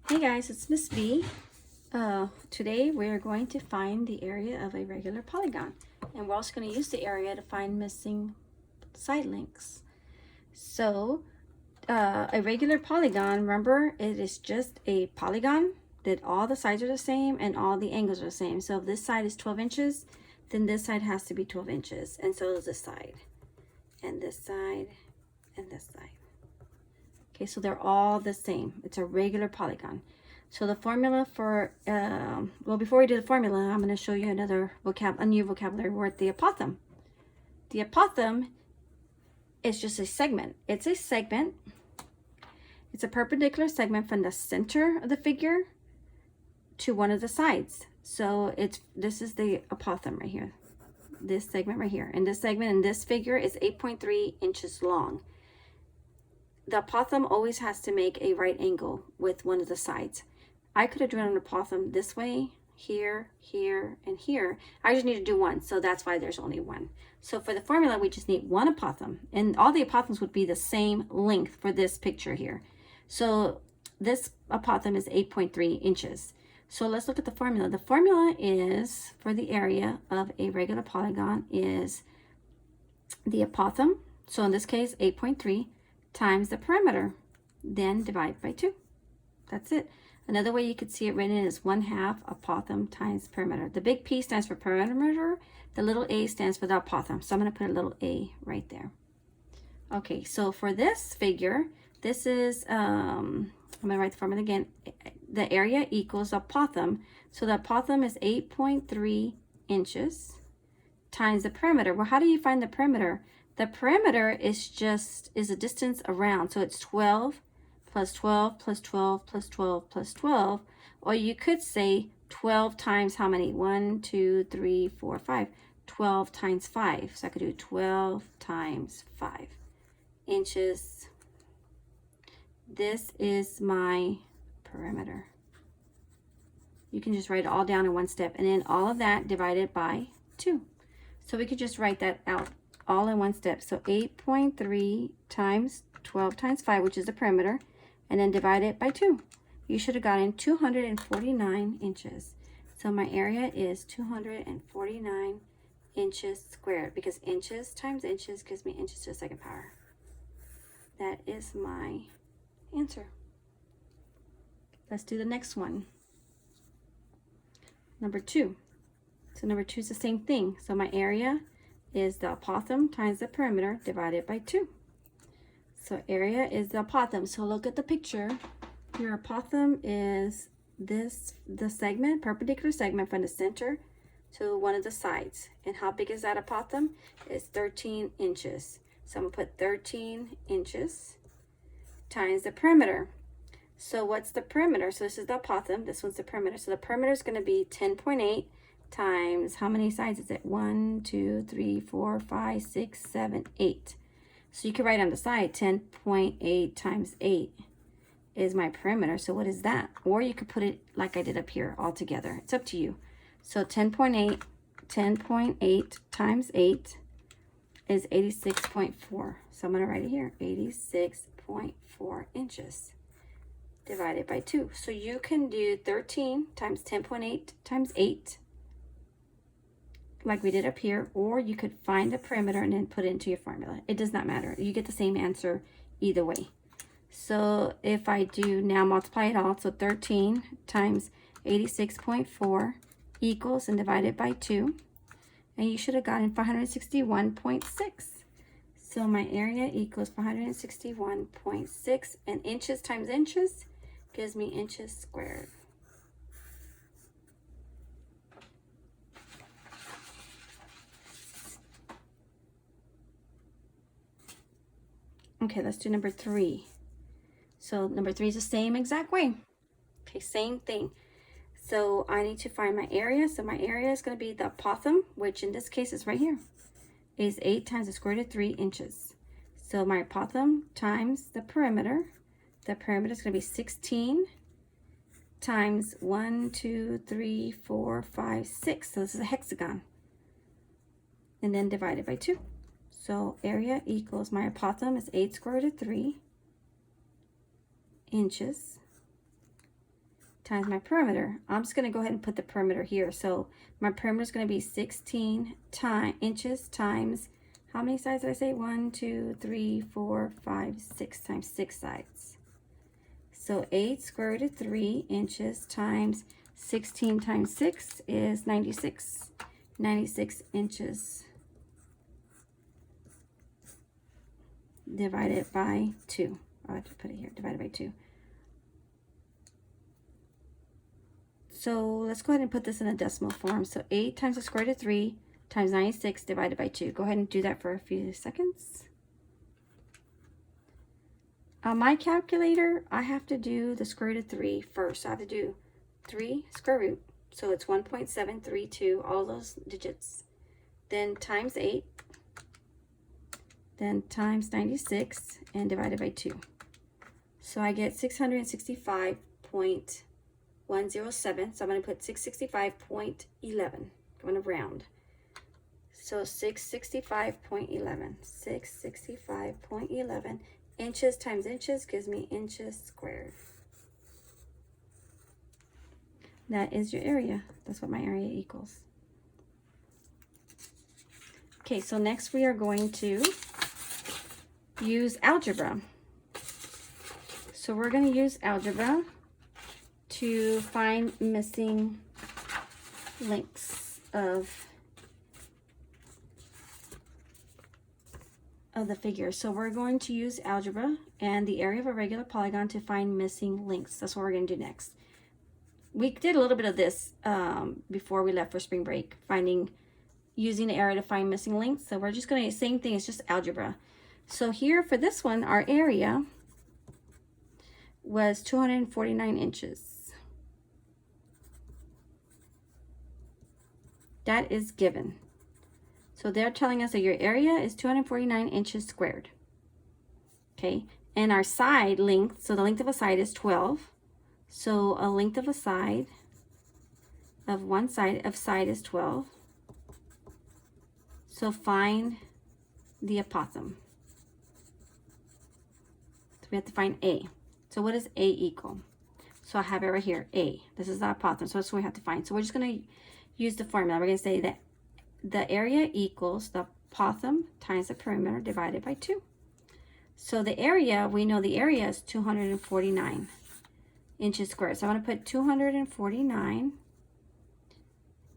Hey guys, it's Miss B. Today we're going to find the area of a regular polygon, and we're also going to use the area to find missing side links. So a regular polygon, remember, it is just a polygon that all the sides are the same and all the angles are the same. So if this side is 12 inches, then this side has to be 12 inches, and so is this side, and this side, and this side. Okay, so they're all the same. It's a regular polygon. So the formula for, well, before we do the formula, I'm going to show you a new vocabulary word, the apothem. The apothem is just a segment. It's a segment. It's a perpendicular segment from the center of the figure to one of the sides. So this is the apothem right here. This segment right here. And this segment in this figure is 8.3 inches long. The apothem always has to make a right angle with one of the sides. I could have drawn an apothem this way, here, here, and here. I just need to do one, so that's why there's only one. So for the formula, we just need one apothem, and all the apothems would be the same length for this picture here. So this apothem is 8.3 inches. So let's look at the formula. The formula is, for the area of a regular polygon, is the apothem, so in this case, 8.3, times the perimeter, then divide by 2. That's it. Another way you could see it written is 1/2 apothem times perimeter. The big P stands for perimeter. The little a stands for the apothem. So I'm going to put a little a right there. Okay, so for this figure, this is, I'm going to write the formula again. The area equals apothem. So the apothem is 8.3 inches times the perimeter. Well, how do you find the perimeter? The perimeter is a distance around. So it's 12 plus 12 plus 12 plus 12 plus 12. Or you could say 12 times how many? 1, 2, 3, 4, 5. 12 times 5. So I could do 12 times 5 inches. This is my perimeter. You can just write it all down in one step. And then all of that divided by 2. So we could just write that out all in one step. So 8.3 times 12 times 5, which is the perimeter, and then divide it by 2. You should have gotten 249 inches. So my area is 249 inches squared, because inches times inches gives me inches to the second power. That is my answer. Let's do the next one. Number 2. So number 2 is the same thing. So my area is the apothem times the perimeter divided by 2. So area is the apothem. So look at the picture. Your apothem is the segment, perpendicular segment from the center to one of the sides. And how big is that apothem? It's 13 inches. So I'm going to put 13 inches times the perimeter. So what's the perimeter? So this is the apothem. This one's the perimeter. So the perimeter is going to be 10.8 times, how many sides is it? 1, 2, 3, 4, 5, 6, 7, 8. So you could write on the side 10.8 times 8 is my perimeter. So what is that? Or you could put it like I did up here all together. It's up to you. So 10.8 times 8 is 86.4. So I'm going to write it here, 86.4 inches divided by 2. So you can do 13 times 10.8 times 8 like we did up here, or you could find the perimeter and then put it into your formula. It does not matter. You get the same answer either way. So if I do now multiply it all, so 13 times 86.4 equals, and divide it by 2, and you should have gotten 561.6. So my area equals 561.6, and inches times inches gives me inches squared. Okay, let's do number 3. So number 3 is the same exact way. Okay, same thing. So I need to find my area. So my area is going to be the apothem, which in this case is right here, is 8 times the square root of 3 inches. So my apothem times the perimeter. The perimeter is going to be 16 times 1, 2, 3, 4, 5, 6. So this is a hexagon. And then divided by 2. So area equals, my apothem is 8 square root of 3 inches times my perimeter. I'm just going to go ahead and put the perimeter here. So my perimeter is going to be 16 inches times, how many sides did I say? 1, 2, 3, 4, 5, 6 times 6 sides. So 8 square root of 3 inches times 16 times 6 is 96. 96 inches divided by 2. I'll have to put it here, divided by 2. So let's go ahead and put this in a decimal form. So 8 times the square root of 3 times 96 divided by 2. Go ahead and do that for a few seconds. On my calculator, I have to do the square root of 3 first. So I have to do 3 square root. So it's 1.732, all those digits. Then times 8. Then times 96 and divided by 2. So I get 665.107. So I'm going to put 665.11. I'm going to round. So 665.11. 665.11 inches times inches gives me inches squared. That is your area. That's what my area equals. Okay, so next we are going to use algebra. So we're going to use algebra to find missing links of the figure. So we're going to use algebra and the area of a regular polygon to find missing links. That's what we're going to do next. We did a little bit of this before we left for spring break, using the area to find missing links. So we're just going to, same thing, it's just algebra. So here for this one, our area was 249 inches. That is given. So they're telling us that your area is 249 inches squared. Okay, and our side length, so the length of a side is 12. So a length of a side of one side is 12. So find the apothem. So we have to find A. So what does A equal? So I have it right here, A. This is the apothem, so that's what we have to find. So we're just going to use the formula. We're going to say that the area equals the apothem times the perimeter divided by 2. So the area, we know the area is 249 inches squared. So I'm going to put 249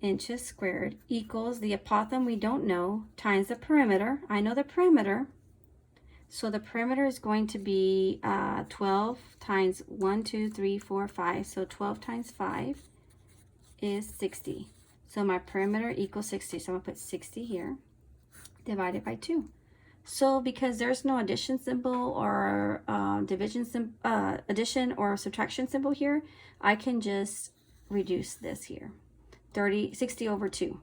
inches squared equals the apothem we don't know times the perimeter. I know the perimeter. So the perimeter is going to be 12 times 1, 2, 3, 4, 5. So 12 times 5 is 60. So my perimeter equals 60. So I'm going to put 60 here divided by 2. So because there's no addition symbol or addition or subtraction symbol here, I can just reduce this here. 60 over 2.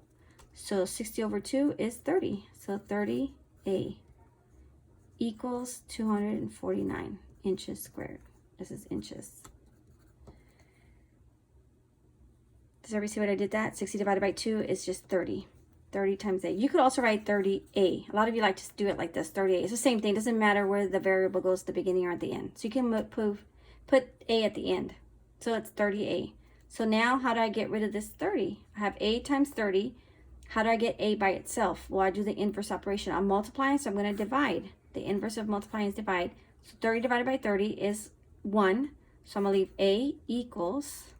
So 60 over 2 is 30. So 30A equals 249 inches squared. This is inches. Does everybody see what I did that? 60 divided by 2 is just 30. 30 times A. You could also write 30A. A lot of you like to do it like this, 30A. It's the same thing. It doesn't matter where the variable goes at the beginning or at the end. So you can put A at the end. So it's 30A. So now how do I get rid of this 30? I have A times 30. How do I get A by itself? Well, I do the inverse operation. I'm multiplying, so I'm going to divide. The inverse of multiplying is divide. So 30 divided by 30 is 1. So I'm going to leave A equals,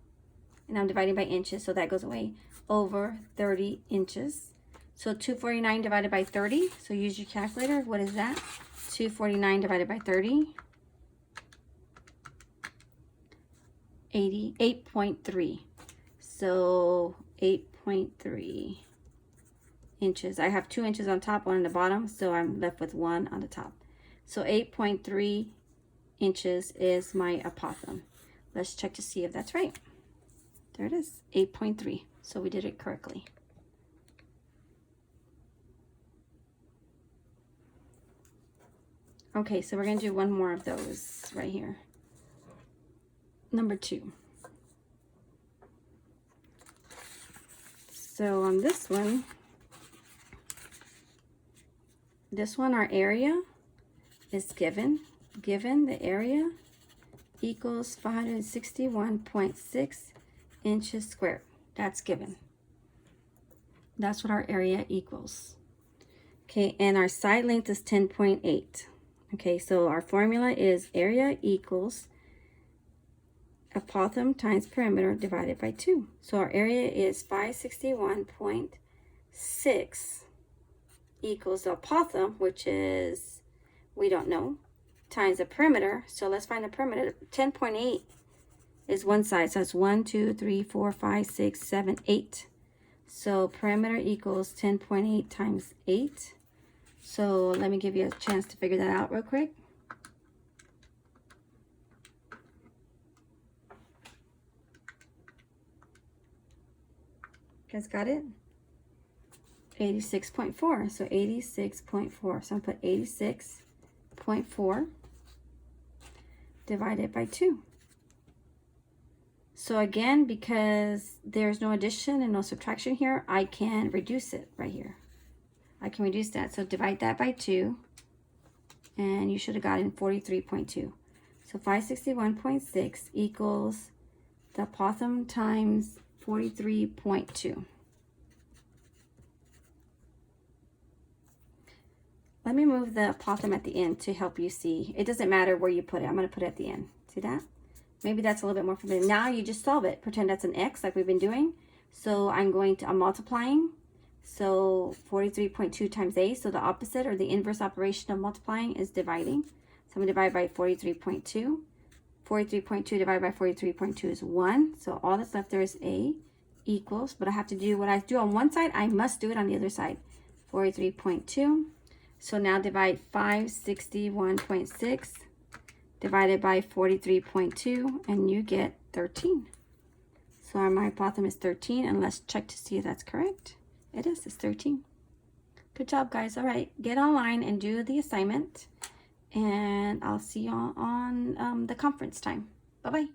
and I'm dividing by inches, so that goes away, over 30 inches. So 249 divided by 30. So use your calculator. What is that? 249 divided by 30. 8.3. So 8.3 inches. I have 2 inches on top, 1 on the bottom, so I'm left with 1 on the top. So 8.3 inches is my apothem. Let's check to see if that's right. There it is, 8.3. So we did it correctly. Okay, so we're going to do one more of those right here. Number 2. So on this one, our area is given. The area equals 561.6 inches squared. That's given. That's what our area equals. Okay, and our side length is 10.8. Okay, so our formula is area equals apothem times perimeter divided by 2. So our area is 561.6 equals the apothem, which is, we don't know, times the perimeter. So let's find the perimeter. 10.8 is one side, so it's 1, 2, 3, 4, 5, 6, 7, 8. So perimeter equals 10.8 times 8. So let me give you a chance to figure that out real quick. You guys got it? 86.4. So 86.4. So I'm going to put 86.4 divided by 2. So again, because there's no addition and no subtraction here, I can reduce it right here. I can reduce that. So divide that by 2. And you should have gotten 43.2. So 561.6 equals the apothem times 43.2. Let me move the apothem at the end to help you see. It doesn't matter where you put it. I'm going to put it at the end. See that? Maybe that's a little bit more familiar. Now you just solve it. Pretend that's an x like we've been doing. So I'm multiplying. So 43.2 times a. So the opposite or the inverse operation of multiplying is dividing. So I'm going to divide by 43.2. 43.2 divided by 43.2 is 1. So all that's left there is a equals. But I have to do what I do on one side, I must do it on the other side. 43.2. So now divide 561.6 divided by 43.2 and you get 13. So my apothem is 13, and let's check to see if that's correct. It is, it's 13. Good job, guys. All right, get online and do the assignment, and I'll see you on the conference time. Bye-bye.